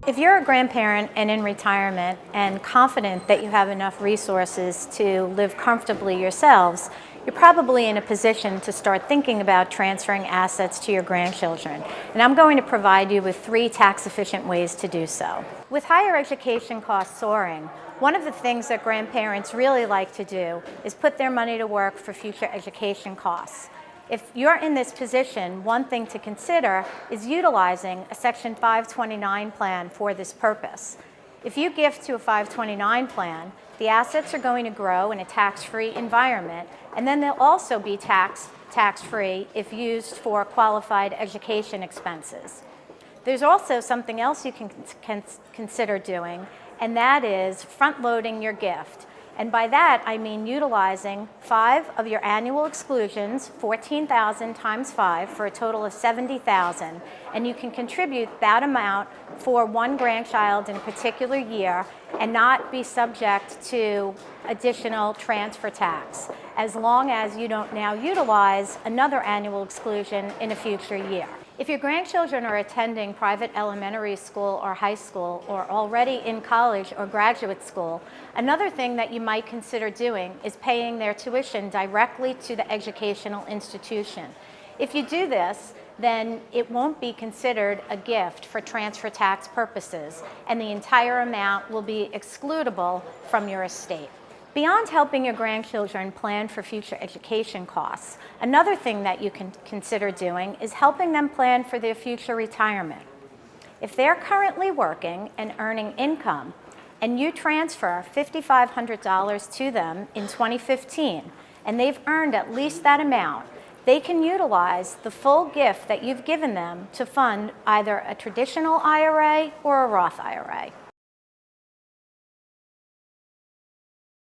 If you're a grandparent and in retirement and confident that you have enough resources to live comfortably yourselves, you're probably in a position to start thinking about transferring assets to your grandchildren. And I'm going to provide you with 3 tax-efficient ways to do so. With higher education costs soaring, one of the things that grandparents really like to do is put their money to work for future education costs. If you're in this position, one thing to consider is utilizing a Section 529 plan for this purpose. If you gift to a 529 plan, the assets are going to grow in a tax-free environment, and then they'll also be tax-free if used for qualified education expenses. There's also something else you can consider doing, and that is front-loading your gift. And by that, I mean utilizing 5 of your annual exclusions, 14,000 times 5, for a total of 70,000. And you can contribute that amount for one grandchild in a particular year and not be subject to additional transfer tax, as long as you don't now utilize another annual exclusion in a future year. If your grandchildren are attending private elementary school or high school, or already in college or graduate school, another thing that you might consider doing is paying their tuition directly to the educational institution. If you do this, then it won't be considered a gift for transfer tax purposes, and the entire amount will be excludable from your estate. Beyond helping your grandchildren plan for future education costs, another thing that you can consider doing is helping them plan for their future retirement. If they're currently working and earning income, and you transfer $5,500 to them in 2015, and they've earned at least that amount, they can utilize the full gift that you've given them to fund either a traditional IRA or a Roth IRA.